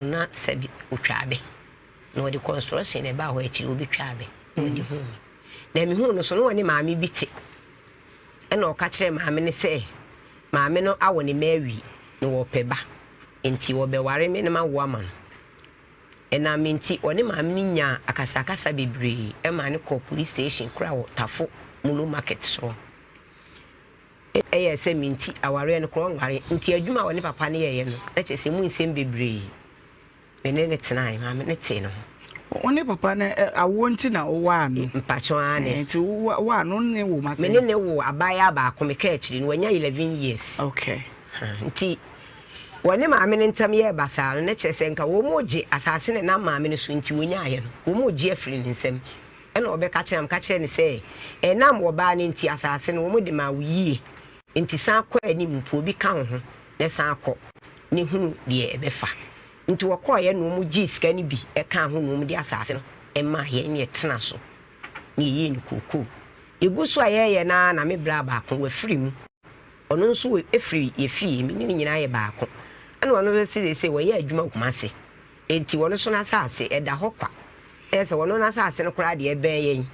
na sabi utwabe na odi construction e ba ho akiri obi twabe na odi hu na mi hu no so no woni maame biti e na o ka kire maame ne se maame no awo ne mawi no wo peba enti wo be ware me ne ma wo ama ena minti oni maame ni nya akasa bebre e ma ne ko police station kura wo tafo mulu market so se minti aware no kro nware nti adwuma woni papa ne ye no e che se mu nsem bebre menene tenai maame ne te no oni papa ne awo nti na wo wa no mpacho ane nti wa no ne wo mase menene wo abaya ba ko me ka akiri no wanya 11 years okay nti woni maame ne ntam ye basa no ne kyerese nka wo moje asase ne na maame ne so nti wonya aye no wo moje afiri ne nsam e na obeka kyerem ka kyere ne se enam wo ba ne nti asase no wo mode ma wiye nti san kwa ani mpo obi ka ho ne san akọ ne hu de ebefa nti wo kọ ye no mu gi sika ni bi e ka ho no mu de asase no e ma ye nye tena so ne yi ni koko egusu aye na me bra ba ko wa firi mu ono nso efiri ye fi mi ni nyina ye ba ko ana wono se wo ye adwuma kumase enti wono so na asase e da hokwa ese wono na asase no kura de e ben yen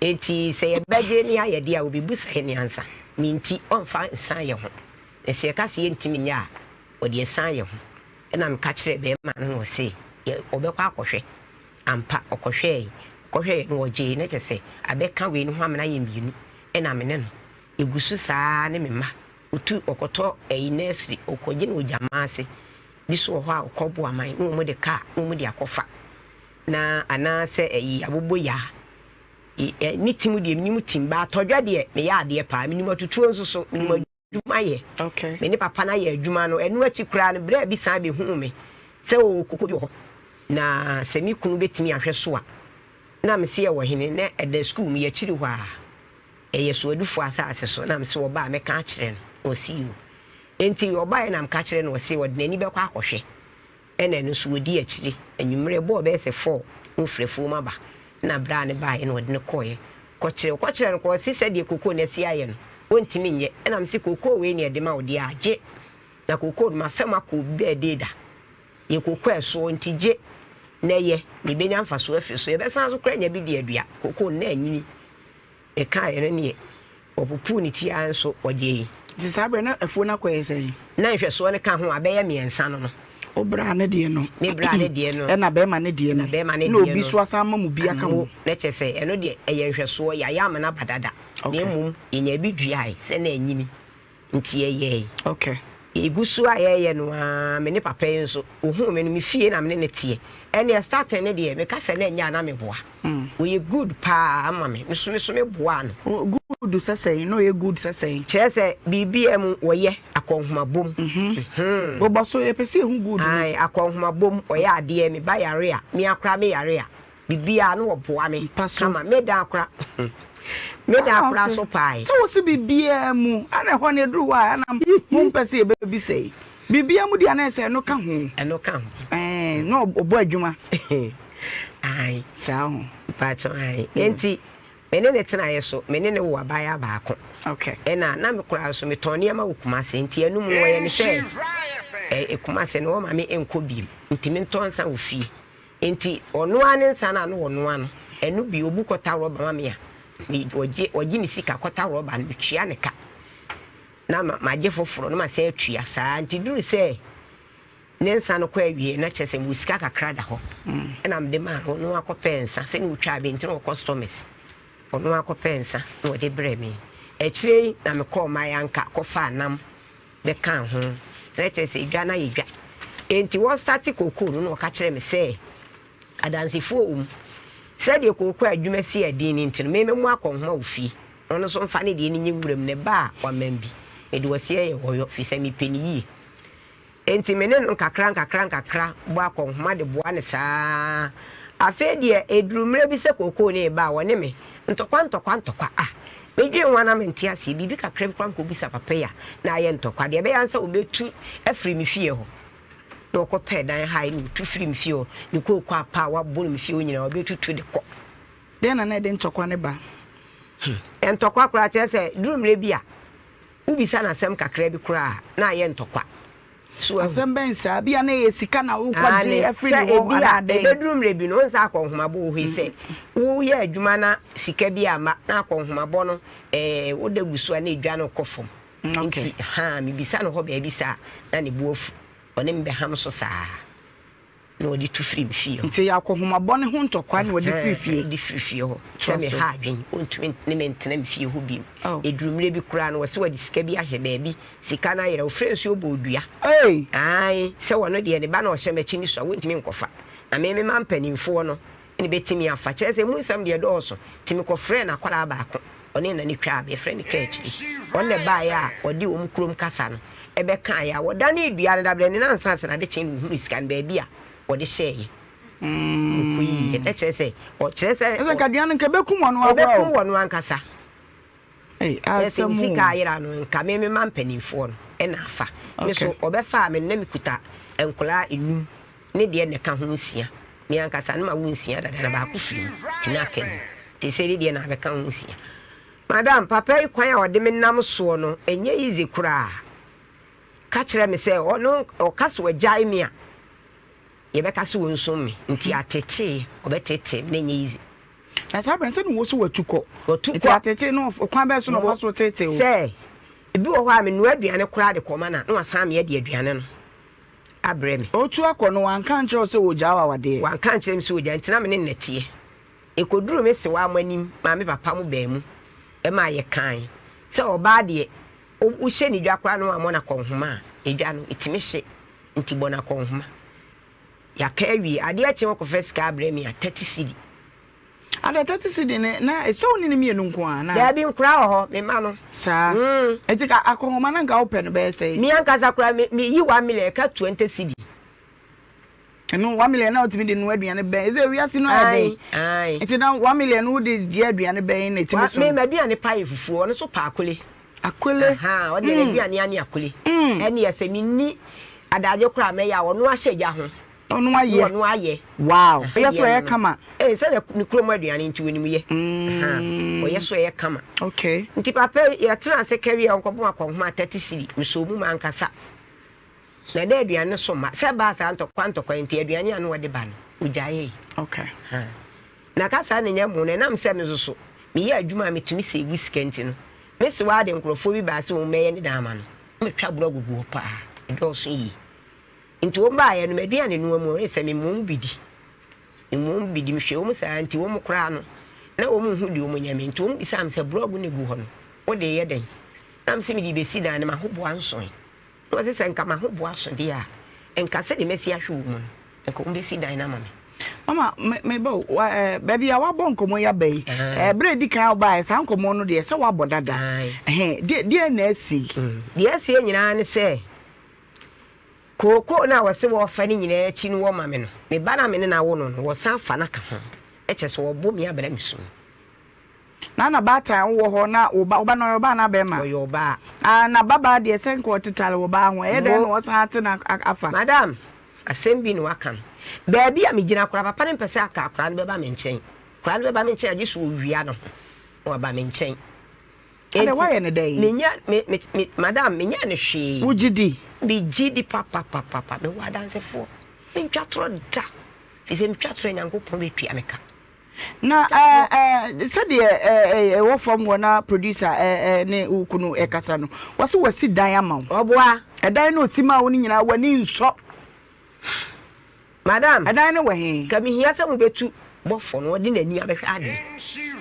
enti se ye beje ni aye de a obi busa ni ansa minti onfa nsan ye ho ese ka se yentimi nya o de nsan ye ho na me ka kire be ma no se obekwa akohwe ampa okohwe no oje na chese abeka we no ho amena ye mbinu na me ne no egusu saa ne mema otu okoto nursery okoje no jamase biso ho a okobo aman no mu de ka no mu de akofa na ana se abobo ya ni timu de minimu timba todwa de me ya de pa minimu tutuo nso so minimu adwuma ye okay me ni papa na ye adwuma no enu achi kura no bra bi san be hu me se o kokko bi ho na se mi kunu betimi ahwe so a na me se ye wo hene na eda school me ye chiri ho a eye so adufo asase so na me se wo ba me ka kire no o si you enti wo ba ye na me ka kire no o se wo de nani be kwa akohwe ena no so odi achiri anwumre bo be se 4 mfrefo ma ba na bra ne ba ye no de ne koye ko kire no ko si se de kokko na si aye no wontimi nye ena me se kokko we ne de ma odi age na kokko ma fema ko be deda ye kokko eso ntije na ye ni benya mfa so afiri so ye be san so kra nya bi de adua kokko na anyini e ka ye ne opupu ni ti anso oje ti sabe na afuo na koye sei na nhwe so ne ka ho abeya miensa no obra ne de no me bra ne de no na be ma ne de no na obi so asama mu bi aka ho na chese eno de eye nhwe so ya ya amana badada na emum enya bi duai se na anyini nti eye okay igusu ayeye no a me ne papa enso ohu me no me fie na me ne tie ene start ne de me ka se na nya na me boa we good pa ama me so me boa no good sasai no ye good sasai chese bbm woye akonhoma bom bo boso ye pese hu good ai akonhoma bom oye ade me ba yare a me akra me yare a bibia no wo boa me kama me da akra me da akra so pai so wo se bibia mu ana ho ne duru wa ana mo pese be bi sei bibia mu dia na ese no ka ho no obo adwuma ai sao pacho ai enti menene tena yeso menene wo abaya baako okay ena na me kura so me tone ma okumase enti anu mu wo ye ne se ekumase no ma me enko bi enti me ntonsa ofie enti ono ane nsa na no ono ano enu bi obu kota roba ma me a me oji mi sika kota roba no twia ne ka na ma je foforo no ma se atwia saa enti duru se nensa no kwa wie na chese mu sika kakra da ho ena me de ma no akopensa se ni utwa be enti no customers ono akopensa no de bremi echire na me call my anka kofa anam be kan ho se chese dwa na yedwa enti wo start kokoro no ka kire me se adansifo se de kokoro adwuma si adin ni ntino me mu akonhoma ofi ono so mfa ne de ni nyewuram ne ba wa mambi e de wose ye hoyo fi se mi peniyi enti me ne no kakra bo akonhoma de boa ne saa afa de edurumre bi se kokoro ne ba wo ne me ntokwa medwe nwana menti ase bibi kakra kwa nko bisa papa ya na aye ntokwa de be yansa obetu afiri mi fie ho na okopɛ dan hai ni tu firi mi fie ho ni ko kwa pa wa bolu mi fie onyina obetutu de kɔ de na de ntokwa ne ba ntokwa kura che se durumre bia ubisa na sem kakra bi kura na aye ntokwa so asem sa bia na ye sika na wo kwaje afri wo ada bedroom rebi no nsa akonhomabo ho ise wo ye adwuma na sika bi ama na akonhomabo no wo dagusu na edwa no kofom nti ha mi bisa no ho ba bisa na ne buofu one mbe ham so saa na odi tu free mfie nti akonhomabo ne ho ntokwa na odi free fie ho se me ha adwen ontumi ne mentena mfie ho bi edrum rebi kura no wose wadi sika bi ahye baabi sika na yere wo frensu obodua ai se wono de ne ba na o hye machi ni so wontimi nkofa na me mampanimfo no ne betimi afa kyese mu nsam de do so timi ko frɛ na kwala baako one na ni twa be frɛ ni ka akiri one ba ya odi wo mkrom kasa no ebe kan ya woda na edua na dable ne na nsanse na de kyen wo hu sika na baabi a wode hyɛ kuyi e kyese o kyese ese kadua no nka bekum wono abro bekum wono ankasa asem sika ayira no nka me mampanimfo no e na afa me so obefa me na mikuta enkola enum ne de ne ka ho nsia me ankasa na ma wo nsia dada na ba ko fi tina ken te se de na be ka ho nsia madam papa ikwan a ode me nam so no enye easy kura ka kire me se ono o kaso agya me a ye be kaso wo nso me nti atete obetete na enye easy na saben se no wo so watuko nti atete no kwan be so no wo so tete o se ebi wo ho a me no aduane kura de koma na wasan me de aduane no abreme otu akọ no wanka nche se wo jawa wade wanka nche me se wo ja ntina me ne netie ekoduru me se wa amanim ma me papa mu ba mu e ma ye kan se oba de wo hye ni dwa kora no amona konhoma edwa no itimi hye nti bona konhoma ya ka wi ade a che wo ko first ka abreme a 30 cedi ada 30 cedi ne na so ni ne mienu nko a na da bi nkura ho me ma no sa etika akonhoma na nka open be say mi anka zakura mi yi 1 million ka 20 cedi eno 1 million na otimi de no aduane be eze wi ase no ade enti na 1 million wo de die aduane be na etimi so me aduane pa efufu ono so pa akole ha o de aduane ani akole eni yese mi ni adaje kura me ya ono ahyeja ho ono aye wow yeso ye kama se ni kromo aduane nti woni mu ye o yeso ye kama okay nti papa ya tran se kawi onkobo akonhoma 30 cedi miso mu mankasa na de aduane so ma se ba sa ntokwa nti aduane anu wode ba no ujaye okay na kasa ne nyam no nam se mezoso me ye adwuma metumi se wiskenti no me se wa de nkrofo bi ba se wo meye ne dama no me twa bro gugu pa do so yi nti wo ba ye no aduane no mu e se me mum bidi me hwe wo mu sa nti wo mu kra no na wo mu hu di wo mu nyame nti wo mu bisa am se bro gu ne gu ho no wo de ye den nam se me di besi dan ne ma ho bo anson no se senka ma ho bo aso de a enka se de mesi ahwe wo mu enka wo besi dan na mama me bo baby a wa bon komo ya bai bre di kan ba sa nkomo no de se wa bodada de na asi de asi nyina ne se koko na wose wo fa ni nyina achi no wo ma me no me ba na me na wo no wo san fa na ka ho eche so wo bo mi abra mi so na ba tan wo ho na wo ba no ba na be ma yo ba na baba de se nko tetale wo ba ho e de no wo san ate na afa madam asembi no akan baby a me gina kora papa ne mpese aka akora no be ba me nchen kora no be ba me nchen age so wia no wo ba me nchen ade wa ye ne dai me madam me nya ne hwe ugidi bi gidi papa me wa dance fo me ntwatro da fise ntwatro nyankopon be twa meka na se de wo form wona producer ne ukunu ekasa no wasi dan ama oboa edan no sima wo ni nyina wani nso madam edan no we ka mi hia se mo betu bofo no de nani abehwe ade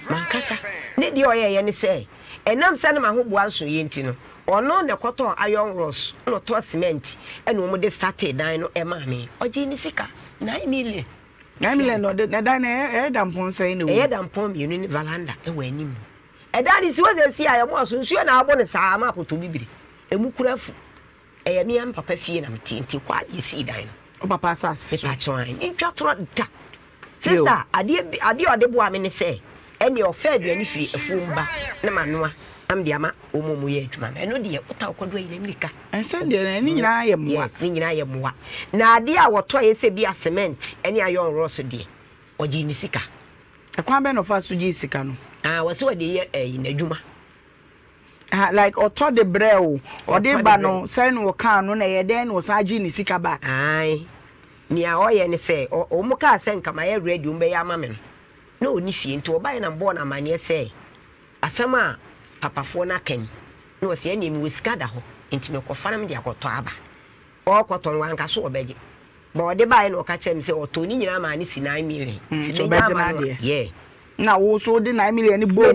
mankasa ne de oyeye ne se enam se na ma ho boa nso ye nti no ono ne koto iron rods no to cement ene o mo de start dan no e ma me oje ni sika 9 million no de dan e dampon sai ne wo e dampon mi ni valanda e wa anim e dan ni si wo ze si ayo mo so nsuo na abo ne saa ma poto bibiri e mu kurafu e ya mi am papa fie na mtinti kwa ye si dan o papa sas e pa chwan ntwatro da sister ade ode bo ame ne se ene ofa aduani firi afumba na manoa am dia ma omomu ye adwuma na eno de uta okodo yi na mlika ense de na ni nyina ye moa yes ni nyina ye moa na ade a woto ye se bia cement ene ayon roso de oji ni sika akwan be no fa so ji sika no wose wode ye na adwuma like auto de breo or de bano say no kan no na ye den no saji ni sika back ai ni a oye ne say o mu ka say nka ma ye ready umbe ya ma me no oni fie nti obaye na bo na mane say asama papafo na kan no say ni mi sika da ho nti me ko fara me de akoto aba o koto wanka so obeje ba o de baye no ka chem say oto ni nyina ma ni si 9 million si be na de yeah na wo so de 9 million ni bo mu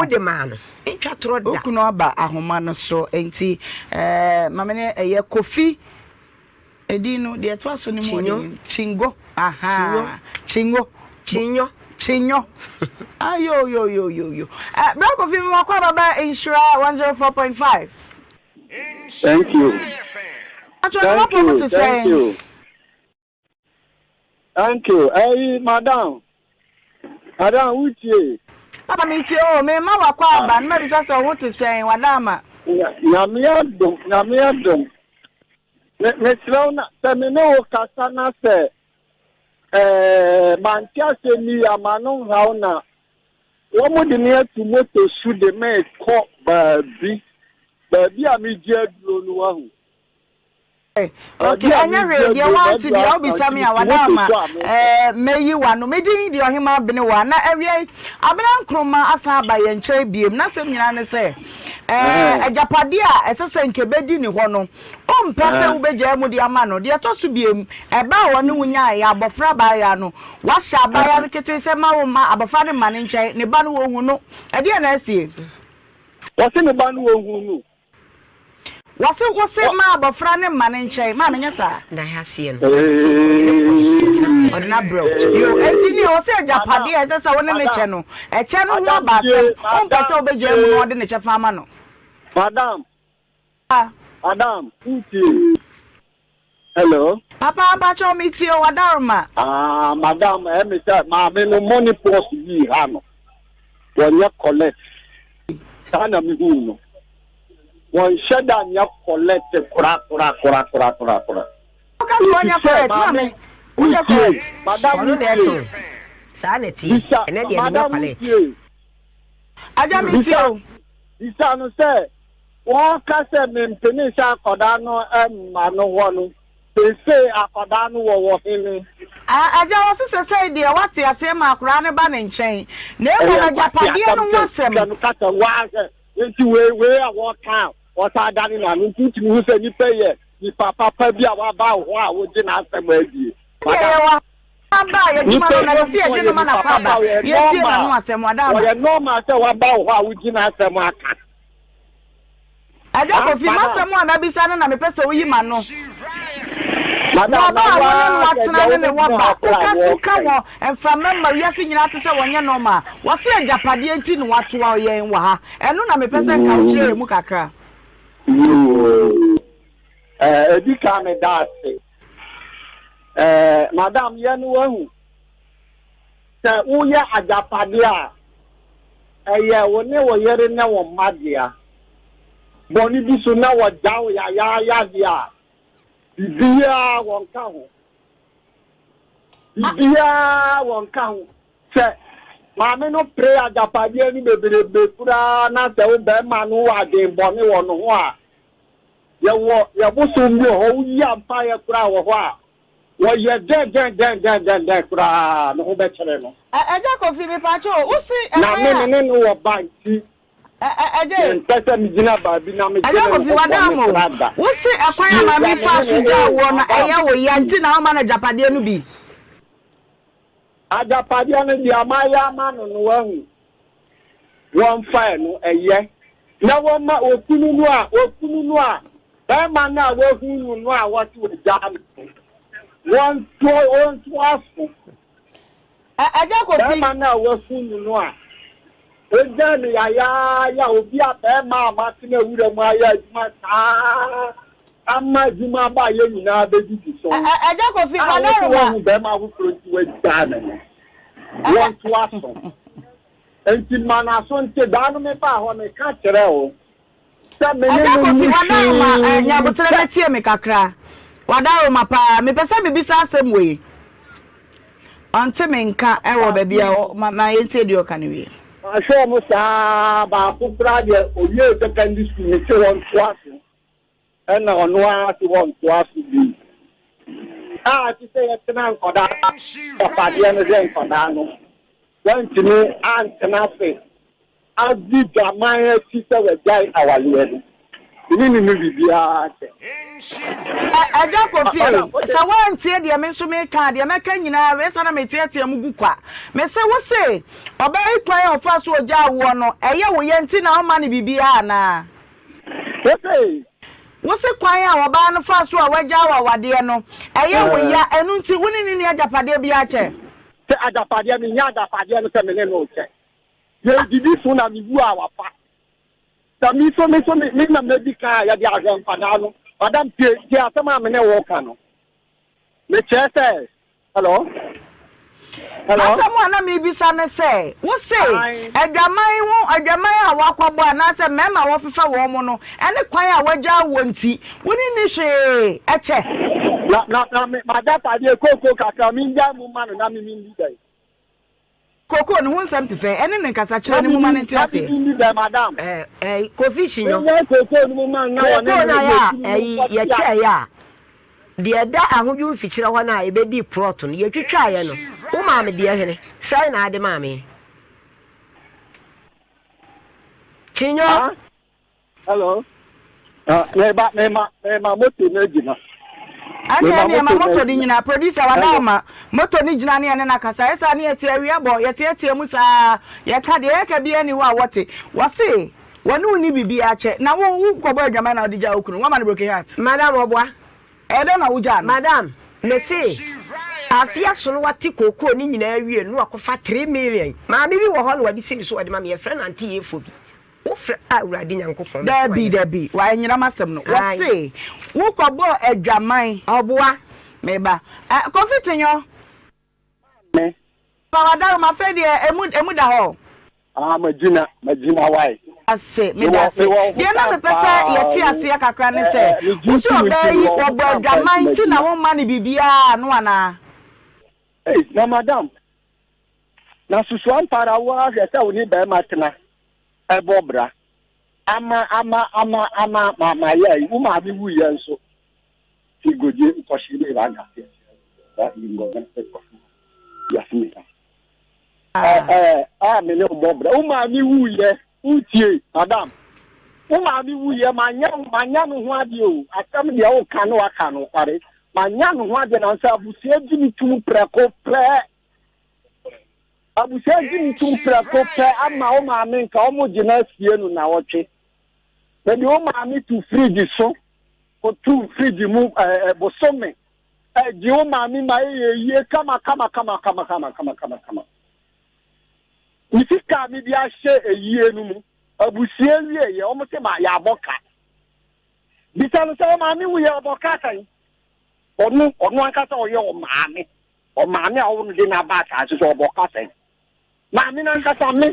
de ma no entwa tro da okuno aba ahoma no so enti mamene eye kofi edino de etwa so ni mo chingo aha chingo ayo yo bro kofi mo kwa baba insura 104.5 thank you thank you hey madam wutie Papa me ti o me ma wa kwa aba na bisa so ho te sen wadama na me adom me trauna se me no kasa na se mantia se ni amano hauna wo mu de ne atu moto su de me ko baabi a me je aduro no wa hu okay anya radio want to the obi sami awadama meyi wano medin di ohima bene wa na ewie abena nkroma asa abaye nche biem na sem nyina ne se ajapade a esese nkebedi ni ho no o mpese wo beje mu di ama no de to so biem eba wo ne wunya ya abofra ba ya no wa sha ba ya kete se ma wo ma abofra ne ma ne nche ne ba no wo hu no e de na asie wo se ne ba no wo hu no wase ma abofra ne ma ne nche ma menya sa na ha sie no odna bro yo etini o se japade e se woni ne che no e che no ho ba se o mpese obeje mu no de ne che fa ma no madam hello papa ba cho mi ti o wadarma madam me say ma me no money post yi ha no won ye collect sana mi hu no won sheda nya collect kura okay so nya collect mame uja collect madam de sanity ene de nya collect aja mi ti o isa no say won ka say me mpeni sha koda no ma no ho no se akoda no wo hini aja wo se de wate ase ma akura ne ba ne nchen na e wo na japade no wasem no kata wa enti we awo kan wata dani na ntutu hu se ni peye ni papa bi a wa ba ho a wo ji na asem agi wa aba ye juma no na fi e de no na pa ba ye ti na no asem wada ba ye normal se wa ba ho a wo ji na asem aka aja ko fi masem na bisa no na me pese wo yi ma no madam ba wa watna ne wo ba ka wo emfa memma wiase nyina te se wonye normal wo se japade enti no watoa ye wa ha eno na me pese ka wo kire mu kakra edika me dase madam yenu wahu se uya ajapade a eye woni wo yere ne wo madia boni bi so na wo jaw ya dia bibia won ka ho se maame no pray ajapade ni beberebe kura na se wo be ma no wa de boni wo no ho a ye bo so mi ho yi ampa ye kura wo ho a wo ye den kura no ho be chere no eja ko fi mi pa cho o si na me no wo banki eje pese mi jina ba bi na me eja ko fi wadamo o si akwan ma mi fa so ja wo na eya wo ya nti na ma na japade no bi ajapade no di amaya ma no no wahu won fa no eye na won ma okunu no a ba ma na wo hu no a what we jam won to afu eja ko fi ba ma na wo hu no a eja ni ya obi a ba ma ti na wura mu aya juma ta ama juma ba ye nyina be di so eja ko fi wadaro ba ma wo pro ti we jana won to afu enti mana so nte da no me ba ho me ka kire o se me ne ko fi wadaro ma nya botere betie me kakra wadaro ma pa me pesa bibisa asem we ante me nka e wo ba bia ma yente de o ka ne we I show almost about Friday or year secondary school, it's 1 twice. And now no one to 1 twice to be. I say it's an uncle that at the end of the day for Nano. Went to me and nothing. I did my sister with Jai our lady. You didn't know the I don't feel so one said the American make card, the American, you know, rest on a material Muguka. May say what say, obey play of first or jar one, a year we ain't seen our money be Biana. What say? What's a choir or ban first or where Jawa, what dear no, a year we are and see winning in the Japadia Biache. The Adapadia, Yada Padia, no check. You did this one and you are our fast. Me so maybe car ya dia agam panano madam tie asema me ne wo kanu me chese hello asema na me bisa ne say wo say adwaman a wakwabo ana say mema wo fefa wo mo no ene kwan a wagya wo nti woni ni hwe eche na me madata die koko kaka mi nja mu ma no na mi ndi dai Koko no won to say ene ne kasa kire ne mu ma ne ti ase madam Kofi Shinyo koko no mu ma na wo ne ye che ya de da ahoju fikyire ho na e be di prot no ye twitwa ye no wo ma me de hene sai na ade ma me Shinyo hello me ma moto na gina Ani ma moto di nyina producer wadama moto ni gina ne na kasa esa ne yete awia bo yete mu sa ye ka de ye ka bia ni wa wote wose wonu ni bibi ache na wo kobo adwama na odija okunu wa ma ne broke heart madam obwa edo na wuja madam me say afia so no wate koko ni nyina awie no akofa 3 million ma bibi wo ho no wadi sini so wadi ma me friend anti ye fobi wo fre awurade nyankopon dabi wa nyina masem no wose wo kobo adwaman obwa meba Kofi Tinyo me Pawada ma fe de emu da ho majina why ase me da se de na me pesa yeti ase akakra ne se wo so obayi obo adwaman ti na wo ma ne bibia no ana na madam na susu ampara wa hwese wo ni be matena ebobra ama ya wu ma bi wu ye nso ti goje nkoshire ba ga se ba ingo ga se ko ya simita me le obobra wu ma mi wu ye utie madam wu ma mi wu ye manya no ho ade o akam de o ka no aka no kware manya no ho ade na nsa abusie gimi tum preko pre abusia gimi tum preko pre ama o ma me nka o mo gina sie no na wotwe When you want to fridge so, or two fridge move bosome. You want me my ye come. If you come, maybe I share a year no. Abusia ye almost my yaboka. Because mammy we are bocata. Or no one cat or your mammy. Or mammy I won't dinner back as or bocata. Mami na nkasa me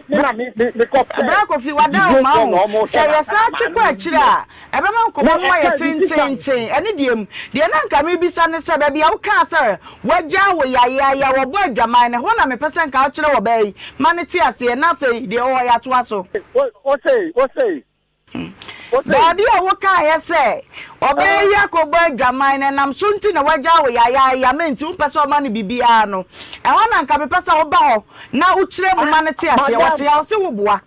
Kofi wada ma say ya sa twekwa akira e be man ko mo ye tintin ene diem de na nka me bisa ne se ba bia wo ka se wagya wo ya wo bo adwaman ne ho na me pese nka akira wo bai mane ti ase na fe de o ya to aso o say Daddy wo ka ye se obey ya ko bo adwaman ne nam so nti na wagya wo ya menti wo pese o ma ne bibia no e ho na nka me pese wo ba ho na uchire mu maneti ase wote ya se wo boa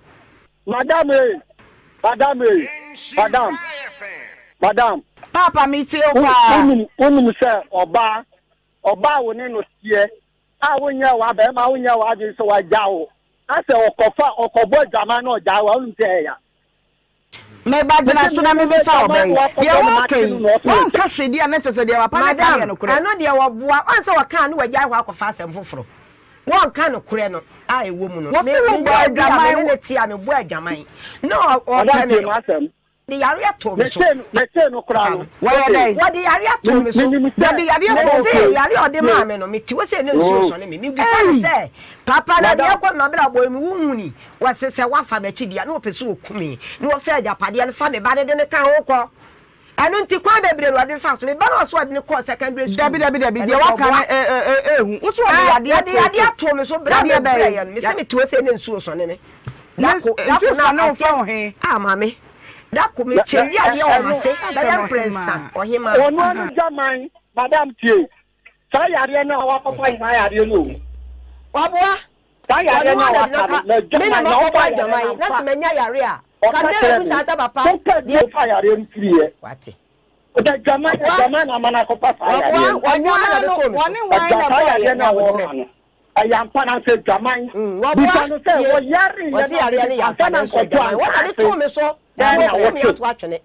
madam papa mi tie kwa unu se oba wo ne no tie a wonya wa ba ma wonya wa de so wa jawo ase okobo adwaman na jawo unu tie ya me ba gina so na me be sa oben ye wo kai won ka hwedi an tese de papa na ka no kure ano de wo boa on se wo ka no wagya ho akofa asem foforo won ka no kure no a ewo mu no me bo adwaman ne ti a me bo adwaman no o ka me asem the area to me so me say no kura no what the area to me so the area to me area o de ma me no me ti wo say no nsuo so ne me bi say papa na de akọ na bra boy me wu ni wo se wa fa ma chi dia na o pese okumi na wo fe ajapade ne fa me ba de ne kan wo ko anu nti kwa bebre ro de fa so me ba na so de ne ko secondary school dabi de waka na ehu wo so de ade to me so bra de me say me ti wo say ne nsuo so ne me dako na fa he mame dako me che ya o ma se da prince o hima onu no jaman madam tie sa yare na wa papa ina yare no waboa sa yare na wa na jaman na wa jaman na se menya yare a ka de ku sa papa de fa yare nfiriye wate da jaman na mana ko papa yare woni wai na wo ayampa na se jaman bisa no se wo yare ne ya na ko jaman wa de to me so ya wo me to atwene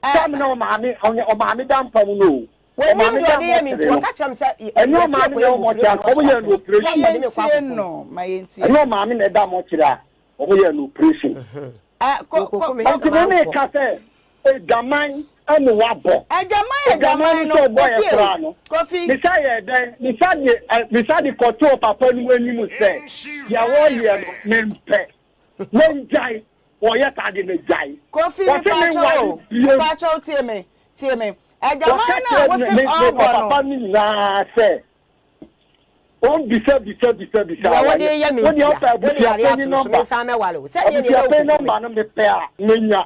Sam no mami o mami dam pa mu no we mi do de mi to ka cham se enyo mami no mo tia o mo ye no operation no ma yenti enyo mami na da mo kira o mo ye no operation ko me ka se e jaman anu wa bo jaman no kofi mi sa ye den mi sa di ko to papa nu animu se ya wo ye no mempe nenjai oya tade ne jai kofi pacho tie me agama na wo se papa ni na se on bisa wo de ye me ni number sa me wale se ye ne number no me pe a menya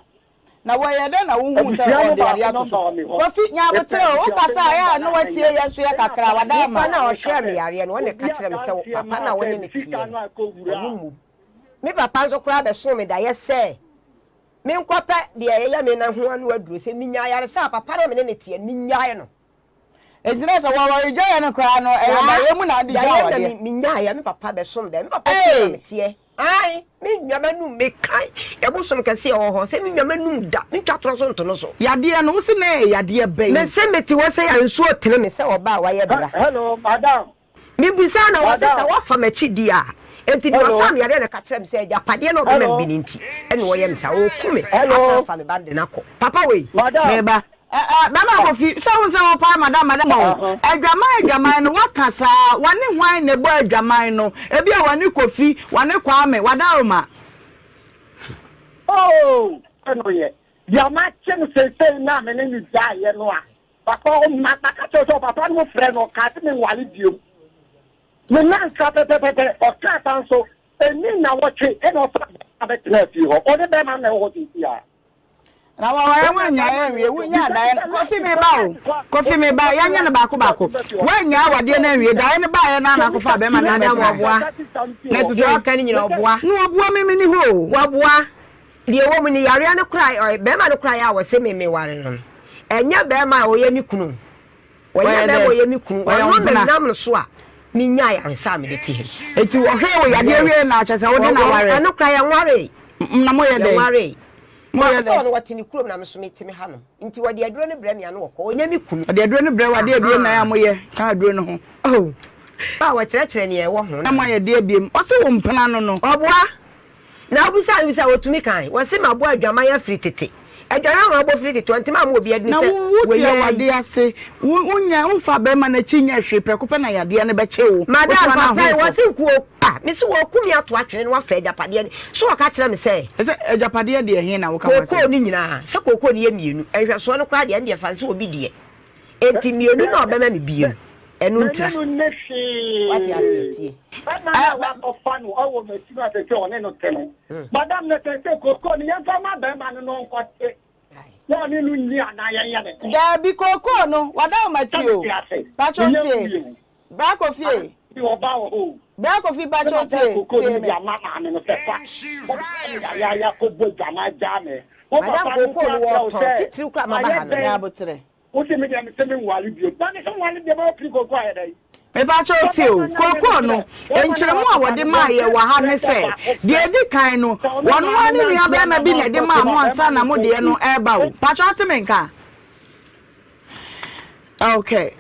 na wo ye de na wo hu se on de area to kofi nya botre o kasa ya no watie ye so ya kakra wada ma na o hwe me yare no wo ne ka kire me se papa na wo ne tie me papa nso kura be so me da ye se me nkope de ye me na ho anu aduro se minya yare sa papa na me ne tie minya ye no ejina se wa wa ija ye no kura no e da ye mu na adi ja wa de minya ye me papa be so me papa se me tie ai me nyama nu me kai e bo so me kase ye ho se me nyama nu da me twatro so nto no so yade no se na yade be me se me ti wo se ya nso otene me se oba wa ye bra hello madam me bisa na wo se sa wa fa machi di a enti di wasam yare na ka kire me se japade no be na bininti ene wo ye me sa wo kume fa me bande na ko papa we me ba mama kofi so wo pa madam o adwaman no wakasa wane hwan ne bo adwaman no ebi a wane kofi wane kwame wadaroma eno ye ya ma chen se na me ne ni ja ye no a papa o ma ka cho papa no frɛ no ka te me wale dio me nan ka pepe o ka tan so eni na wo twe e no fa abetena fi ho o de be ma na wo ti ya na wa nya enwie wunya da kofi me ba ya nya na baako wanya wade na enwie da ne ba ya na na kofa be ma na oboa na ti so kan nyina oboa no oboa me ni ho waboa de wo mu ni yare na krai be ma no krai a wo se me ware no enya be ma o ye mi kunu wo ya be mo ye mi kunu wo me nam no so a mi nya yare sa me de ti eti wo hwe wo yade wie na achese wo de na ware no krai ware na mo ye de ware mo ye de no watini kurom na me so metimi ha no nti wo de aduro ne bre me ano wo ko onya mi kunu de aduro ne bre wa de aduro na ya mo ye ka aduro no ho wo kire ne ye wo ho na mo ye de abiem o se wo mpena no oboa na obisa wotumi kan wo se mabo adwaman ya free tete adwaman ma bo free tete ntima ma obi adi se wo ye wade ase wonya umfa be ma na chinya hwe prekope na yade ne be chewo madam papa wo se nkuo me se wo kumi ato atwene no afa ajapade so wo ka kire me se ajapade de he na wo ka wase koko ni nyina se koko ni ye mienu ehwe so no kra de ne fa se obi de enti mienu na obema me bienu enu ntra wati aseti wa ofanu owo me ti ma te o ne no tele madam ne te koko ni yan fa ma be ma no nkote ya ni lu ni ana ya ne da bi koko no wada ma ti o pacho tie ba ko fie ti o ba o ba ko fi pacho tie me ya ma me no se fa ya ko bo jama jame madam koko no wo to titiri kwa ma ba ha ya botre o se me dem se me wali bio ba ne so wali bio ba pri koko ya dai me ba cho ti o koko no enkyeremu a wode ma ye wa ha ne se de edi kan no wono ani ria ba na bi na de ma mo ansa na mo de no e ba o pa cho ti me nka okay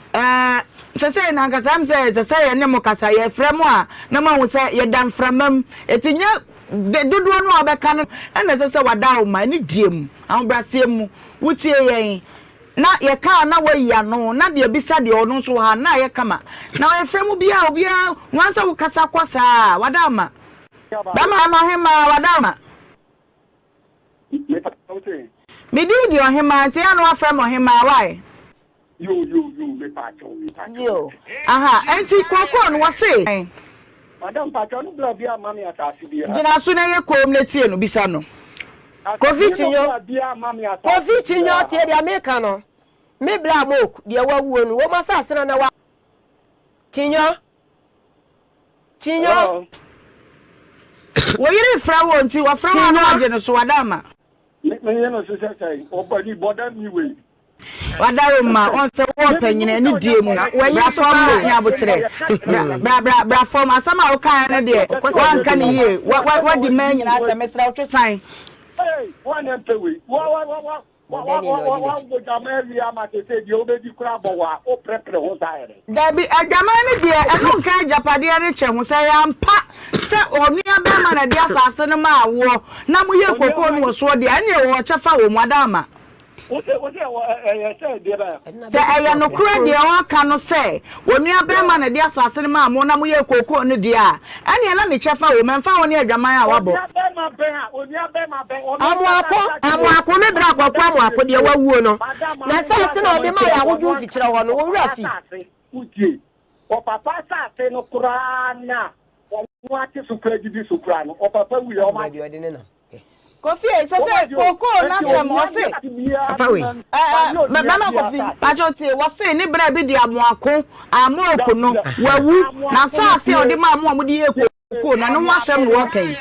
se na nka sam se ye ne mo kasa ye frem a na ma hu se ye dan framam etinya de dodo no obeka no na se wada o ma ni diem an brasem mu wutie yen na ye ka na wayi ano na de bisa de ono so ha na ye kama na ye fremu bia obia wansa wo kasa kwasa wadama bama ma hema wadama me di ohema ti anu afrem ohema why you me pa cho yo aha enti kokoro no wase Madam Patron Blavia Mammy at Asibia. Jina so na ye kom na tie no bisa no. Kofi Chinyo tie dia meka no. Me bra mok dia wawuo no wo masase na wa. Chinyo. Wo yiri fra wo nti wo fra wo na age no so wadama. Me no so say obody boda mi we. Wadaro ma on se wo panyina ni die mu na wo yi so ma nya botre. Bra form asama wo kan na de wan kan ye wo di man nyina ta mesra wo twe san. Hey, one empewe. Wa go jameli ama te se di obedi kura bo wa o prepare ho saere. Dabi adwamani de e no kan japade re che ho se ya mpa se onua be ma na de asase no ma wo na mo ye kokko no so de ane wo chefa wo mwadama. Se aya no kura de o ka no se onua be ma na de asase no ma mo na mo ye kokko no de a ane na ne chefa wo memfa wo ne adwaman a wabo. Amuako me bra kwakwa amuako de wawuo no. Na se na ode ma ya woju fi kire ho no wo wura fi. Utie. O papa sa se no kura na. Wo ati sukra gidi sukra no. O papa wi o ma de ode ne na. Kofi se koko na sem o se. Papa we. Mama Kofi, ajote wo se ni bra bi de amuako no wawu na sa se ode ma amu amudi ye koko na no wasem wo kan.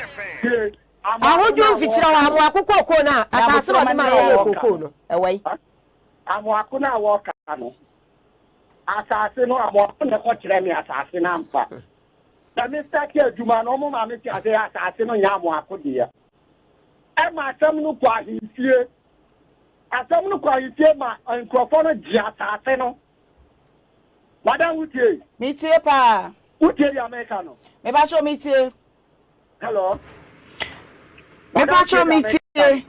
Awoju fi kire ho amuako koko na asase ode ma ye koko no. Ewai. Amuako na wo ka no. Asase no amuako na ko kire mi asase na mpa. Da Mr. K adwuma no mo ma me ti asase no nya amuako de ya. Ema asam no kwa hifie. Asam no kwa hifie ma nkrofo no ji asase no. Madam Utie. Mitie pa. Utie ya America no. Me ba cho mitie. Hello. Me ba cho mitie.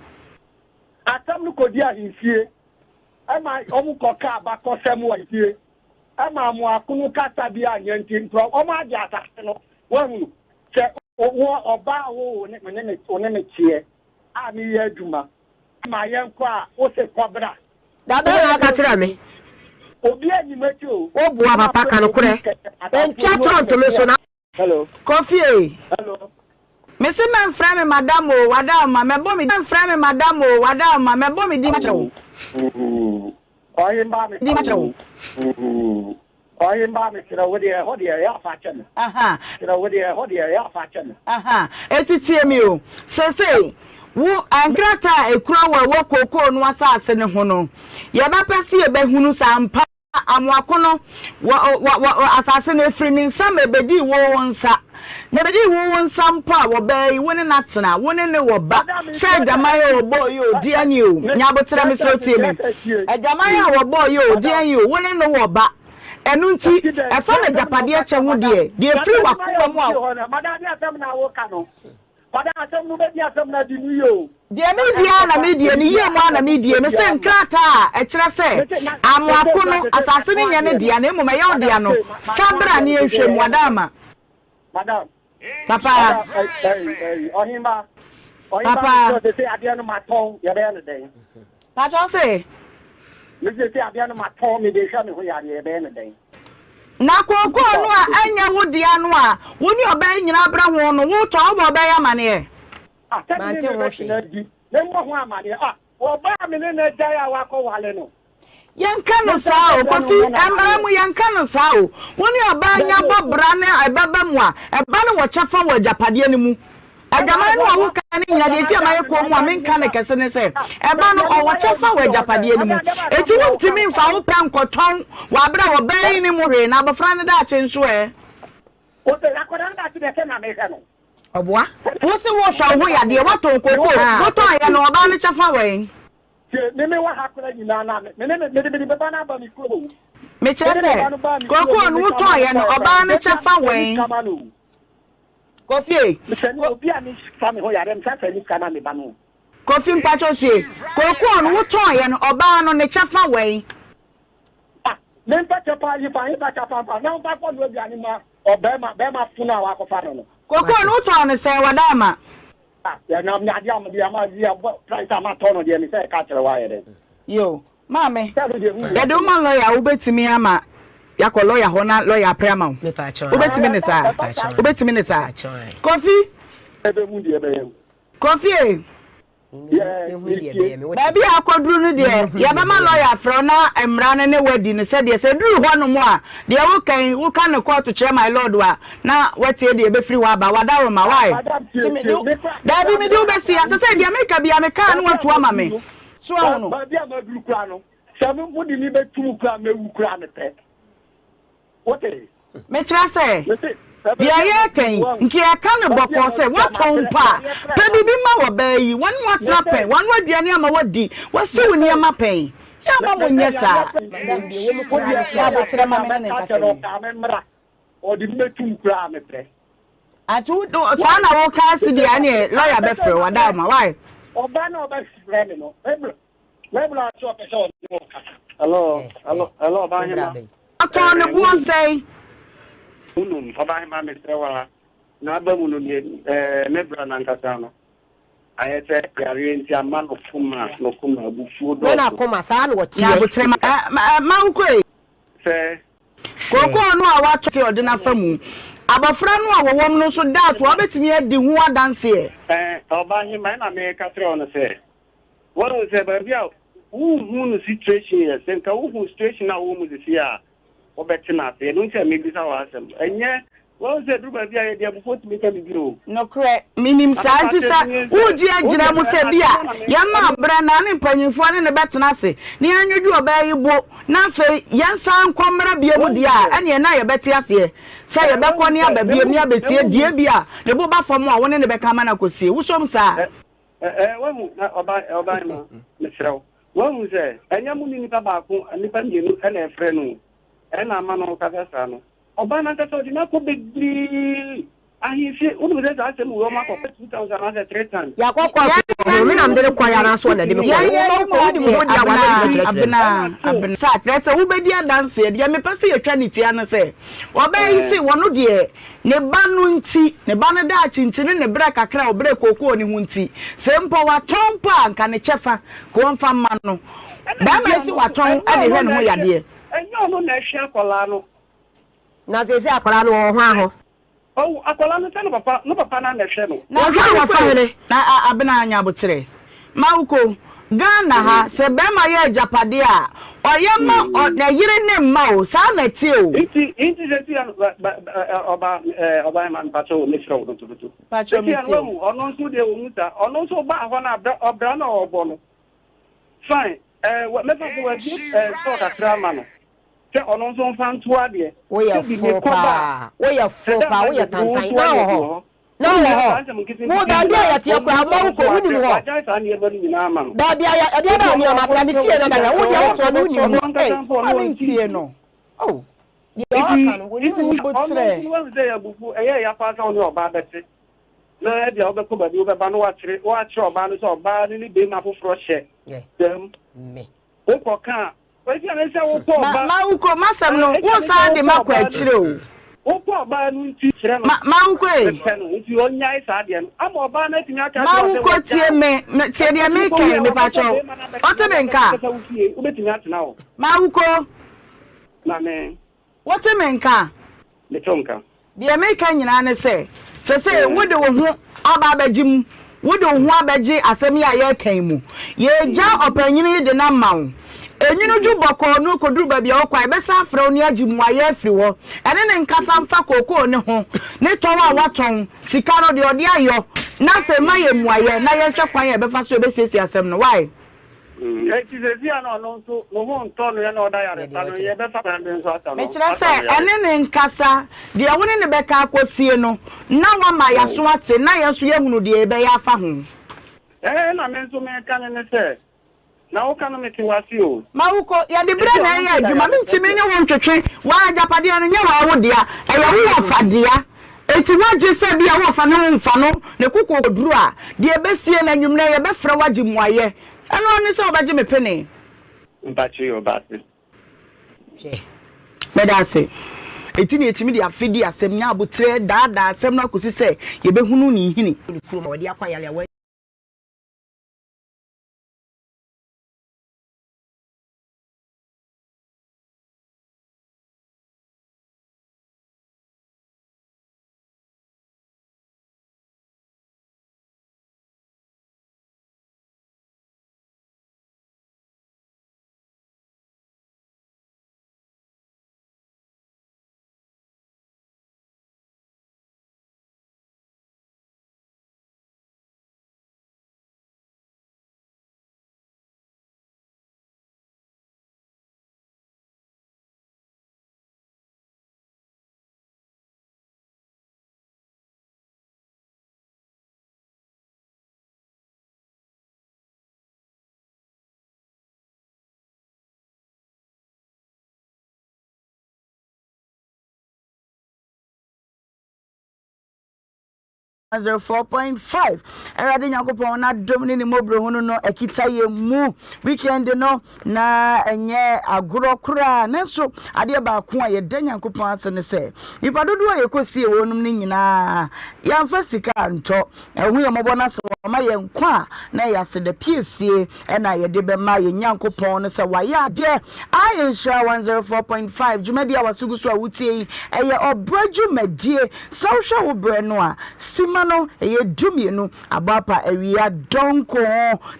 Asam no ko di ahifie. Ema omu koka ba ko sem wa hifie. Ema mu akunu kata bi anyanti ntro. Omu adi asase no. Wonu. Se oba wo ne tie. Ami ye duma ma yen kwa o se kwabra da be na ka kire me obi anyimati o bua papa kan kure en chatron me so na. Hello Kofi hello me se man fra me madam o wada ma me bo me man fra me madam o wada ma me bo me di ma chewo oyin ba me di ma chewo oyin ba me kira wodi ya fa chen aha kira wodi ya fa chen aha etitie mi o se wo ankrata ekura wo koko no asase ne ho no ye ba pese ye behunu sampa amuako no asase ne firi ni nsam ebedi wo wonsa ne bedi wo wonsa mpa wo bai woni natena woni ne wo ba se adwamaye wo boy yo di ani o nya botere me so tie me adwamaye wo boy yo di ani o woni ne wo ba enu nti e fa na japade a che ho de firi wakoma mu a madam ya sam na wo ka no. Pada asem no be dia asem na di nu yo. De media na media ni ye mo na media me se nkrata e kire se amuako no asase ni nya ne dia na emoma ye odia no sabra ni ehwem wadama. Madam. Papa. Ohimba. Papa. So say adia no maton ye be na den. Pa cho se. Me say adia no maton me de hwa me ho ye be na den. Na koko no a anya wo dia no a woni oba nyina bra ho no wo to oba ya mane mante wo hwe ne mo ho amane oba me ne na ja ya wa ko wale no yanka no sao Kofi amara mu yanka no sao woni oba anya bobra ne ebaba mu a eba no wo chafa wo japade ni mu adama no wo kan ni nyina de ti amaye ko mu a menka ne kese ne se eba no wo chafa wo japade ni mu eti wo ntimi mfa wo pa nkoton wa bra wo ban ni mu hwe na abofra ne da ache nso o te akoda na ti de se na me hwe no oboa wo se wo hwa ho ya de wato koko wato ya no oba ne chafa we me wa hakora nyina na me be ba na ba mi kuro me chese koko no wato ya no oba ne chafa we Kofi obi a mi fami ho ya dem sa fa ni kana me ba no Kofi mpacho sie koko no wato ya no oba no ne chafa we me pa chapa yi fa chapa na ba ko no bi ani ma obema be ma funa wa ko fa no koko no wato ne se wadama ya na mi adi am dia ma dia price ama to no dia mi se ka kire wa ye de yo mame ya do man lawyer wo betimi ama yakọ lawyer ho na lawyer prema me pa cho obetimi ne sa obetimi ne sa Kofi ebe mu de ebe yam Kofi baby akoduru no de ya be ma lawyer fro na emra ne wadi ne se de se duru ho no mo a de wo kan ne court chair my lord wa na wetie de be free wa ba wadawo ma why baby me do be see as say de America bia me kan no watu ama me so no ba bia ma duru kra no se me mu de ni be tumu kra me wu kra me pe what is me kira say bia ye kan nke aka ne boko say waton pa pe bibi ma wo ba yi wan what happen wan waduane ama wadi wasi woni ama pen ya ma mo nyesa ya ba tire ma me ne kasa o di me tum kra me pe atu sa na wo ka si dia ne lawyer be frɛ wada ma why oba na oba frɛ me no lebla cho pe so hello ba hima ato ne bo say unum oba hima me frɛ wa na ba mu no ne bra na nkasa no ayete yare nti ama no kuma bufu do na kuma sa na wotie ya butre ma nkoi se koko no a wato ti odina famu abafra no a wowom no so dat obetimi adi hu adanse oba hima na me ka tre on se wonu se ba bia hu no situation ye se nka hu situation na wo mu disi a obetina se no nche me bisa wa asem enye wonu se duba bia ye dia before to me ka bibiro no kre minim sa anti sa uji agira mu se bia ya ma abra na ne mpanyimfo ne betena se ne anwodwu oba yibo na fe yansa nkomra bia mu dia ene na ye beti ase se ye bekọ ne ababie ne abetie die bia ne bo ba fam a woni ne beka ma na kosie wusom sa wonu oba ma mesrew wonu se enya mu ni nipa ba ko nipa mienu ene efre no ena ama no ka sa no oba na ka so di na ko begri ahisi unu ze za se mu yo ma ko 2003 times ya ko mi na mdele kwa ya na so na de me ya di mo dia abena sa trese wo be dia dance dia me pese ye twanity an se oba yi si wono de ne ba no nti ne ba no da chinchini ne bra kakra obre kokoo ni hu nti se mpo wa tompo anka ne chefa ko mfa ma no ba ma si wa ton ade hwe no ho yade enyo no na hwe akola no na ze akola no ho aho oh akola no tano papa na hwe no na wa fa hele na abena anya botere mauko Ghana ha se be ma ye japade a oyema na yire ne ma o sa na ti o inti se ti oba man pacho misro do to pacho mi ti ono nso de o muta ono nso ba ho na obra na obo no fine me fa ko wa bi so ka trama no se ono nso fan to ade wo ye fopa wo ye tantan na ho no mo da dia ya tie kwa ba ko wudi mo da dia ya dia da ni ma pra mi sie na da wo dia wo to wudi mo ani tie no oh ya kan wo ni bo tre wo ze ya bufu ya pa ka oni oba beti na dia oba ko ba di oba ba no wa kire oba no so oba ni be ma foforo hye dem me wo ko ka wo ti na se wo to oba ma uko masam no wo sa de makwa kire o Opo ba nu ti kire no. Manko e. Nti onyai sa de no. Ama oba na timi aka. Manko tie me tie de me ke me pa cho. Ote me nka. Ubetimi atena o. Manko. Na me. Ote me nka. Le tonka. De me ka nyina ne se wo de wo hu aba abagim. Wo de wo hu abaji asem ya ye kan mu. Ye ja opanyini de na mawo. Enyinu ju boko no koduru ba bia okwa be sa afra oni agimu aye afri wo ene ne nkasa mfa kokoo ne ho ne ton a waton sika no de odi ayo na fe maye mu aye na ye hwe kwan ye be fa so be sesi asem no why ti se sia no so no ho nto no ye na oda yare ta no ye be fa kan den so ata no me kire se ene ne nkasa de woni ne be ka akosie no na wa ma ya so ate na ye so ye hunu de be ya fa ho na me so me kan ne se na o kanu meti wasi o mawuko ya de bre na ya adwuma mentimi ne wo ntwetwe wa japade no nya wa wo dia e ya wo fadia enti waje se bia wo fa no mfa no ne kuko duru a de ebesie na nwumna ye be fra waje muaye eno ne se obaje me pene mbachi o basi medase eti ne etimi de afidi asem nya abotre daada asem na kosi se ye be hunu ni hini kuro ma wadi akwa yale 104.5 erade Nyankopon na dom ne mobro hunu no ekita ye mu weekend no na enye agoro kura nenso ade ba ko a ye da Nyankopon ase ne se nipa dodo a ye kosie wonum ne nyina ya mfa sika nto ehu ye mobo na se ma ye nkwa na ya se de piesie na ye de be ma ye Nyankopon ne se wa ya de I ensure 104.5 jumadi awasugu so awutie eye obraju medie social wobre no a simano eye dumienu abapa ewia donko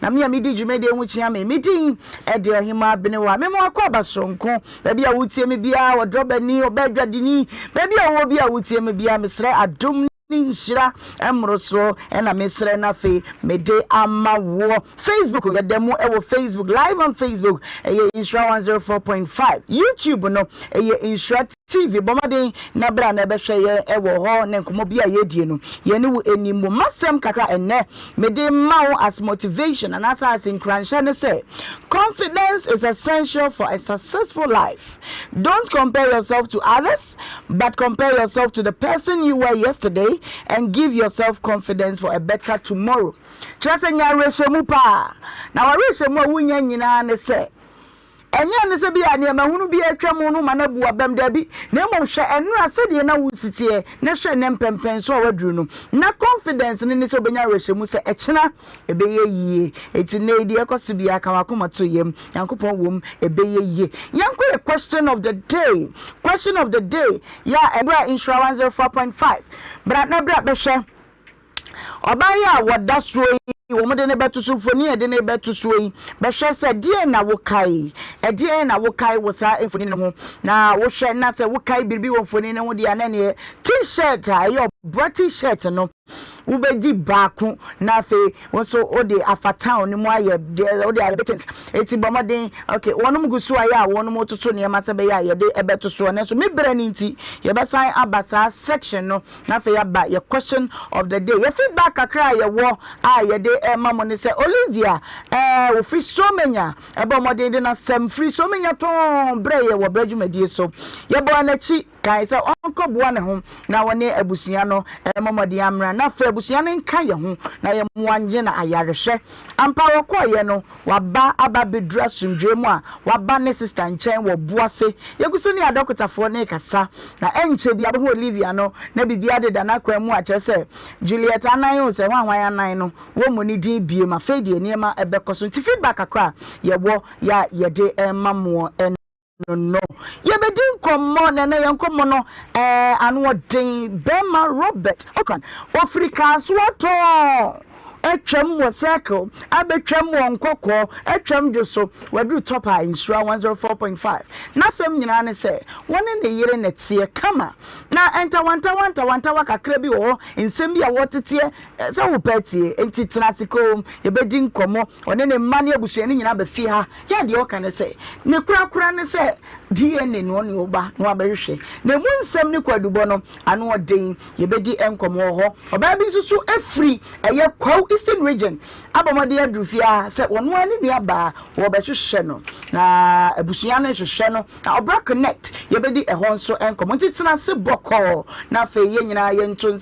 na me amidi jumadi enwu chia me midin e de ohima benewa me mo akwa sonko baby awutie me bia wodrobani obadwadini baby awo bia awutie me bia mesre adum Ninshira emroso ena mesre na fe mede amawo Facebook yedemo ewo Facebook live on Facebook eye Insura 104.5 YouTube no eye Insura TV bomade na bra na be hwe ewo ho ne nkomo bia yedie no ye ne wo enimo masem kaka enne mede mawo as motivation and as synchronisha ne say confidence is essential for a successful life. Don't compare yourself to others, but compare yourself to the person you were yesterday and give yourself confidence for a better tomorrow. Chese nya reshemu pa. Na wa reshemu awunya nyina ne se. Enya ne se bia ne mahunu bia atwam no manabu abam da bi. Na mo hwe enu asede na wusitie ne hwe ne mpempen so waduru no. Na confidence ne se obenya reshemu se echena ebeye yie. Eti na edi ekoso bia ka wakomato yem. Yankopon wom ebeye yie. Yanko a question of the day. Question of the day. Ya ebra Insura 104.5. Bra na bra be hwe. Obaya wada suoi womode ne beto so foni e de ne beto suoi be hwe se die na wokai e die na wokai wo sa efoni ne ho na wo hwe na se wokai birbi wo foni ne ho dia na ne t-shirt ayo t-shirt no wo beji baako na fe wo so ode afatown ne mu aye ode aye betins eti bomoden okay wonum gusu aye a wonum ototo ne ma se be ya ye de ebeto so ne so me bra ni nti ye be san abasa section no na fe ya ba ye question of the day ye feedback akra ye wo a ye de mamo ne se Olivia wo fi so menya e bomoden de na sem free so menya ton bra ye wo brajumadi so ye bo na chi kai se onko bo ne ho na woni abusia no mamodi amra na fa abusia ne nka ye ho na ye muanje na ayarehwe ampa wokoye no waba aba bedra sundwemu a waba ne sister nchen wo boase yeguso ni adokotafo ne kasa na enche bia bo Olivia no na bibia de na kwam a chese Juliet anan o se hwanwan anan no wo mu ni din bie ma fe de niema ebekoso nti feedback akra ye wo ya ye de mamo no yebedin komo na na yankomo no anu odin Bema Robert okan Africa so ato etwam wo circle abetwam wo nkokọ etwam joso wadu top a Insura 104.5 na sem nyina ne se woni ne yire ne tie kama na enta wanta wakakra bi wo nsem bi a wotetie se wo patie enti tenasiko yebedi nkomo woni ne mane abusua ne nyina ba fi ha ya de oka ne se ne kura ne se DNA no ne oba no abehwe na mu nsem ne kwadubo no anu odin yebedi enkomo ho oba bi susu afri eye kwaw Eastern region abamade adrufia se wono ani ni aba wo be hwehwe no na abusua no hwehwe no na obra connect yebedi ehon nso enkomo ntitena se bokọ na fe ye nyina ye nto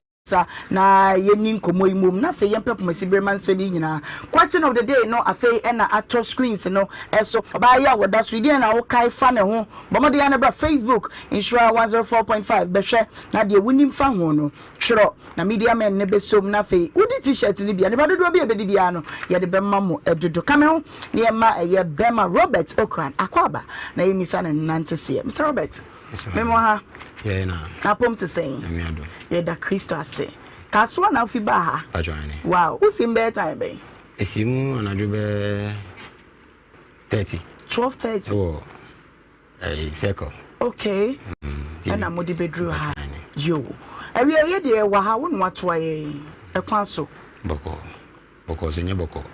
na yeni nkomo imom na fe yempep masibreman sedi nyina question of the day no afi na ato screens no eso oba ya woda so ide na wo kai fa ne ho bomode ya na bra Facebook Insura 104.5 behwe na de wunim fa ho no twero na media men ne besom na fe wudi t-shirt ni bia ne ba dodo bia bedi bia no ye de bemma mo edodo kame ho ne ma ye Bema Robert Okran akwaba na yemisa na nante se Mr. Robert memo ha yeah na apom to say amiado ye da Kristo ase kaso na fi ba ha pajoane wow who sim be time be esimu anadwo be 12:30 oh circle okay and am di bedru ha yo awie ye de wa ha wonu atoa ye ekwan so boko so nye boko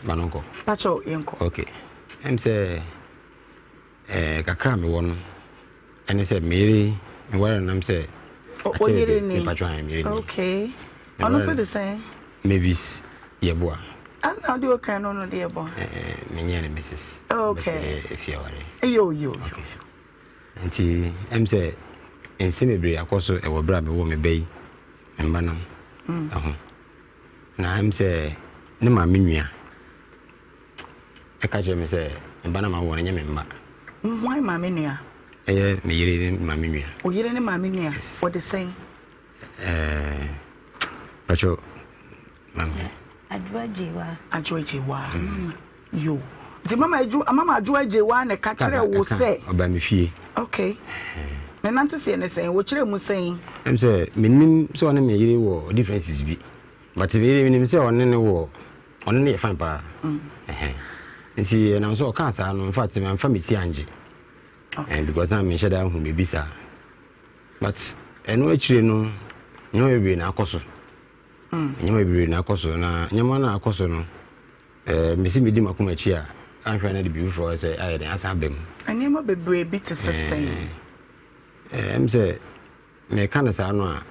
banonko pacho yenko okay em say kakra me won ene say me wara nam say o yire ni pajoane me okay ono so the same Mavis yeboa and now do okay no de yeboa me nyane Mrs. Okay if you worry yo okay nti em say ensemebre akoso e wo bra me wo me bay mba no na am say ne ma menua e ka je me say mba na ma wo nya me mba why ma menua me yire ne ma menua o yire ne ma menua what they saying pacho mama adwojewa yo di mama adwojewa ne ka kire wo say oba me fie okay na nante se ne say wo kire mu saying am say menim so na me yire wo differences bi but me yire menim say one ne wo one ne fine pa nti na so ka sa no in fact me am ti anje and because na me sheda hu me bisa but eno akire no no ebe na akoso nyama ebe na akoso na nyama na akoso no me si me di makoma chi a anhwa na de bi for say aye den asa bem anyama bebre bi te sesen em say me kan sa no a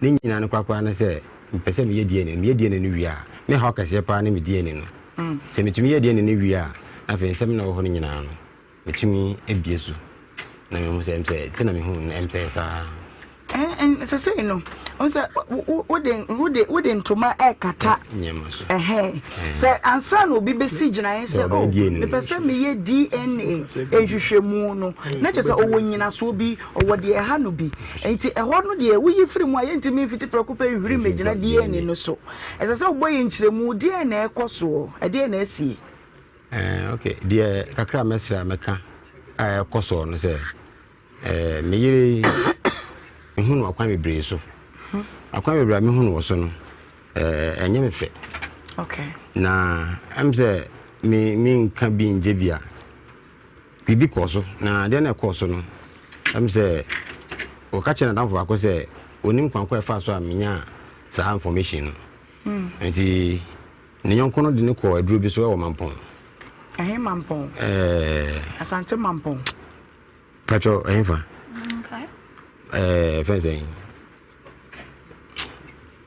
ne nyina ne kwakwa na say mpese me yedie ne no wi a me ha okase pa na me die ne no se metumi yedie ne no wi a afa nsem na wo ho ne nyina no metumi ebiesu na me ho say em say tina me hu em say sa and so say no on say wouldn't to my kata say ansa no bi besi gina say oh the person me ye DNA ehwehwemu no na che say owo nyina so bi owo de ha no bi enti eho no de wo yi firi mu aye enti me fiti preocupa ehwiri me gina DNA no so esa say obo ye nkyiremu DNA ekoso DNA asi okay de kakra mesra meka ekoso no say me yire hunu akwa bebre so akwa bebre me hunu wo so no enye me fe okay na am say me nka bi nje bia bibi koso na de na koso no am say o ka che na danfo akọ say onim kwankwa efa so amenya sa information no enti ne yonko no de ne ko aduro bi so e wo mampon mampon asante mampon pacho ehfa fencing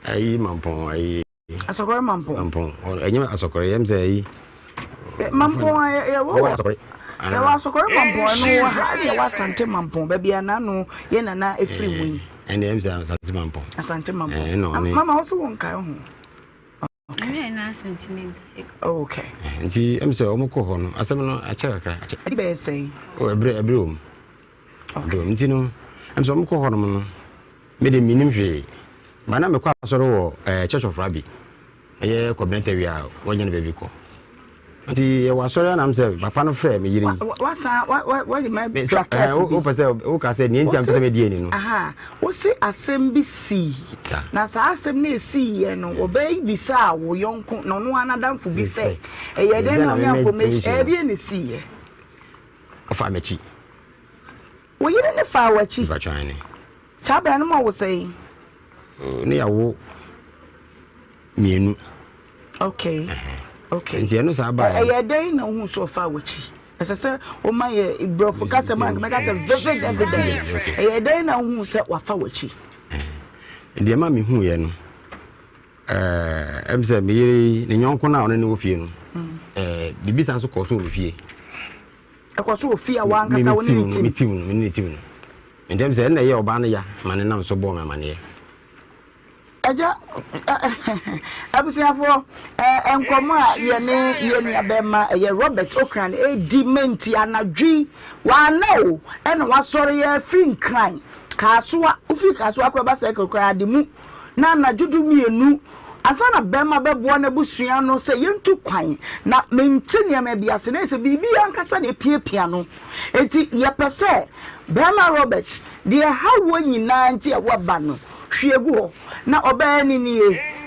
ai mampon ai asokore mampon enyema asokore yem say mampon wo asokore mampon no ha de wa sante mampon ba bia na no ye nana efiri mu and yem say asante mampon mama wo so won kai ho okay na sentiment okay nti em say omo ko ho no asem no ache kakra ache adi be say o ebre okay nti no am so mko hono no me de minim hwe ba na me kwa asoro wo Church of Rabbi eye covenant wi a wonya na baby ko nti ye wasoro na am say papa no frɛ me yiri wasa what my black o pese o ka say ni nti am pese me die ni no wo se asem bi si na sa asem na si ye no obai bi sa wo yonko no no anadamfo bi say eye de na me information e bi ni si ye afa mechi wo yire ne fa wachi ba twane sabra no mo wo say ne yawo mienu okay nti eno sa ba e dey na hu so fa wachi esese o ma ye ibrofo kase ma kase vivid evidence e dey na hu se wa fa wachi ndi ma me hu ye no em se me yire ne nyonko na one ne wo fie no bibi san so ko so wo fie ekwaso ofia wankasa woni mitim ndem se na ye oba na ya mane nam so bo mane ye aja abusiafo enkomo a ye ni abema ye Robert Okran edimenti anadwi wa no ena wasore ye free cry kasoa ufi kasoa kwa ba cycle kwa ademu na anajudu mienu asana bema bebo na busua no se yentu kwan na mentini ya biase na se bibi ankasa na piepia no enti ye pese bema Robert de hawo nyina nti ya waba no hwiegu ho na oba ni nie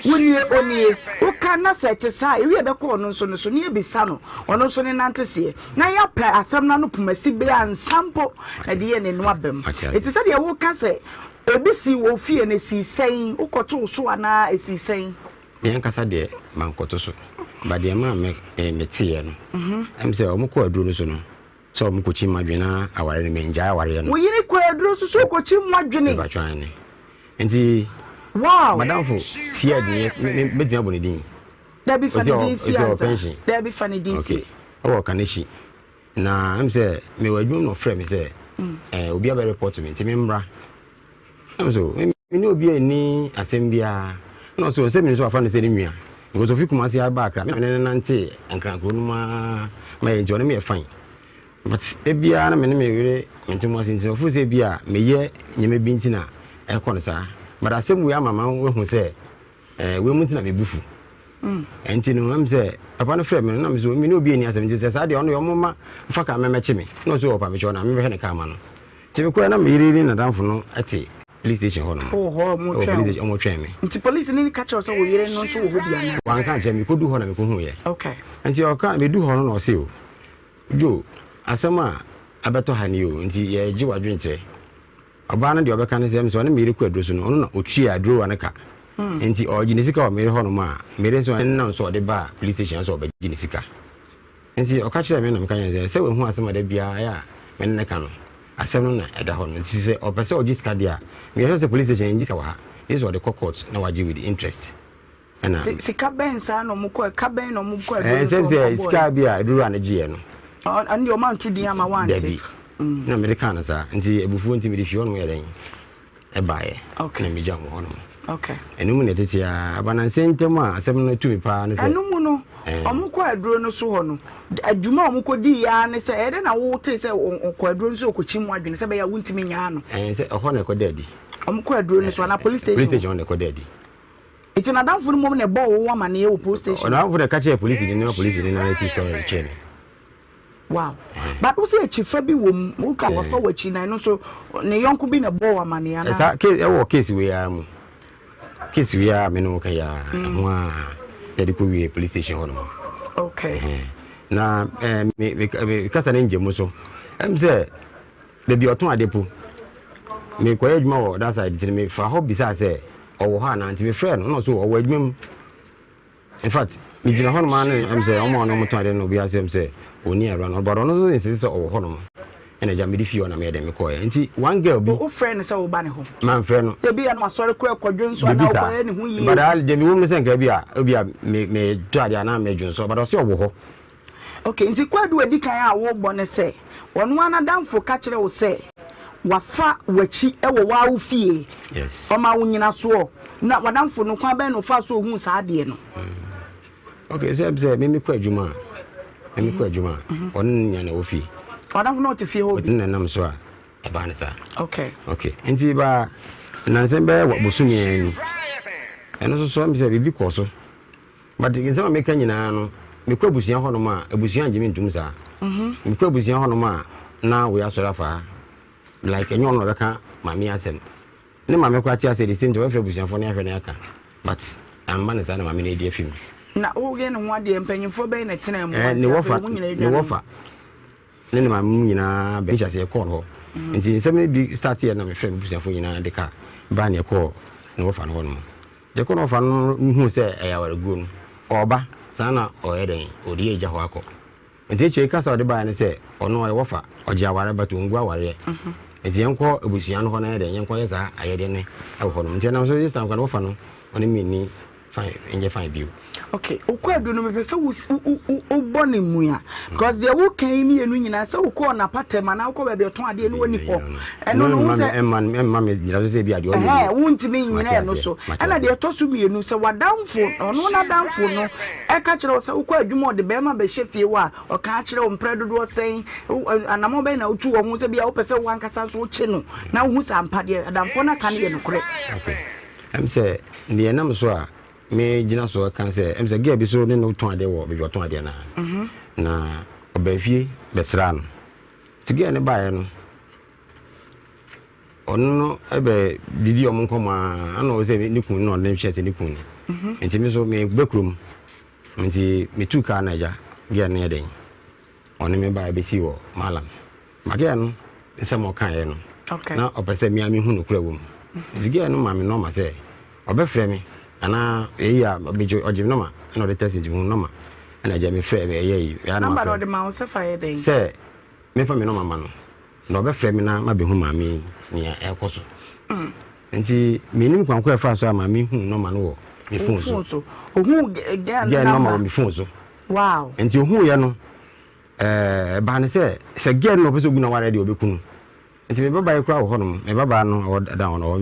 wunie onie uka na sete sa ewie be ko no nso no so ne bisa no ono nso ne nantese na ya pa asam na no pumasi be ansampo na de ye ne no abam enti se de wo ka se ebisi wo fie na si sen ukoto so ana esi sen yan kasa de mankoto so ba de ma me tie no am se o mko aduro no so no so o mko chi madwena aware ne menja aware no wo yiri ko aduro so so ko chi madwene ba twan ne enti wow madam fo tie de me dua bo ne din da bi fani din si ansa da bi fani din si o kaneshi na am se me wadwum no frɛ me se obi aba report me enti me mbra am so mini obi ani asem bia no so se mi so afa no se ni nua because of Kumasi Abakra me nante ankranko no ma ye jone me fine but ebia na me were ntimo asinti of se bia me ye nyeme bi ntina e kono sa but asem we amama we hu se we mu ntina me bufu enti no am se papa no frɛ me na me so mini obi ani asem nti se sa de ono yo moma fa ka me meche me no so opa me cho na me be he ne ka ma no ti me ko na me yiri na danfo no ate police station hono mo police station mo twɛn me nti police ni ka kyerɛ sɛ wo yere no so wo ho bia na wan ka kyerɛ me ko du ho na me ko hu ye okay nti o ka me du ho no na o se o jo asema abeto ha ni o nti ye gi wadwen kyerɛ oba no de obeka ne se me so ne me yere ku aduro so no ono na otwi aduro wa ne ka nti o gi ne sika o me yere ho no ma me yere so na so de ba police station so o ba gi ne sika nti o ka kyerɛ me na me ka nya se we hu asema da bia ya me ne ka no asem no na eda ho no nti se o pese o gi sika dia me yere so police station ngi sika wa ha is what the court na waji with interest ana sika ben sa no mu ko ka ben no mu ko se sika bia eduru an gi ye no and your man to the ama want na American na sa nti ebufu nti me di fio no ye den e baaye okay na me jam ho no okay enu mu ne tete a abananse ntem a asem no tumi pa ne se enu mu no omukọ aduro no so ho no adwuma omukọ di ya ne se ede na wo te se okọ aduro so okọ chimu adwene se be ya wuntimi nya no se ho na ekọ dadi omukọ aduro no so na police station na ekọ dadi iti na danfo no mom ne bo wo ma na ye wo police station na wo de ka che police ni na police ni na ti story chain wow but wo se chifa bi wo mu ka wo fa wachi na no so ne yonko bi na bo wa ma na ya na sa case e wo case we ya mu case we ya me no ka ya ho a ya di ko we police station ho no okay na me kasa na njemu so em se baby oton adepo me koye adwuma wo that side tin me fa ho bisa se owo ha na nti me frɛ no so owo adwuma in fact me gina ho no ma na em se omo no moton ade no bi asem se oni ara no but no so insist se owo ho no ene ja me di fio na me de me koye nti one girl bi o frɛ no se wo ba ne ho man frɛ no e bi ya no asɔre kɔ kɔdwo nso na wo koye ne ho yi but al de me wo me se nka bi a me twade ana me dwon so but o se owo ho okay nti kwadu edi kan a wo bɔ ne se wono ana danfo ka kyerɛ wo se wafa wachi ewo wa wo fie yes o ma wo nyina so na wadanfo no kwa ben no fa so hu sa ade no okay se me kwa adwuma on nya na wo fie wadanfo no te fie ho bi na nam so a e ba ne sa okay nti ba na nsem be bosumi ani eno so me se bibi kɔ so but nsem me ka nyina no me kwa busuan ho no ma abusuan nje me ntum sa me kwa busuan ho no ma na we asɔra fa like enyo no beka mami asem ne mami kwa ti ase the same to we fra busuan fo na ahwe na aka but amba ne sa na mami na di afim na wo ge ne ho ade empanyimfo be na tena mu ne wofa ne mami nyina be chase e call ho nti nsem bi start here na me fra busuan fo nyina de ka ba ne call ne wofa no ho no je ko no fa no hu se e ya ware guo no oba sana o eden odi eja ho akọ nti che kasa odi ba ne se ono e wofa oje aware bato ngu aware nti yenko ebusuan no ho na eden yenko yesa ayede ne e ho no nti na so this time kan wofa no oni mi fine enje fine bio okay okwadu no me pese wo bone mu ya because the wo kan mi enu nyina se wo ko na patema na wo ba be ton ade no woni ho eno no se emma me jira so se bi ade o wo ntimi nyina eno so ana de to so mi enu se wadanfo ono na danfo no e ka kire wo se wo ko adwuma de be ma be hye wa o ka kire wo mpre dodo sen anamo be na otu wo ho se bia wo pese wo ankasa so wo che no na wo hu sa mpade adanfo na kan ye no kure okay em se ne enam so a me gina so kan se em se ge bi so ne no ton ade wo be ton ade na na obafie besra no tige ne baaye no onno ebe didi o monko ma ana o se ni kun no ne hye se ni kun enti me so me gbekrum enti me tu ka na ja ge ne den oni me baaye be si wo malam mage no se mo kan ye no na opese mi ami hu no kura wo tige no ma me no ma se obefre me ana eya bejo ojem no ma na de test nti hu no ma ana je me frɛ me eya ya na ma de ma o se fa ye den se me fa me no mama no na obefre me na ma be hu ma mi ni ekoso nti me nim kwankwa fa so ama mi hu no ma no wo mi phone so ohu ya no ma mi phone so wow nti ohu ye no ba ne se ge no be so guna ware de obekunu nti me baba ye kura wo ho no me baba no o da ho no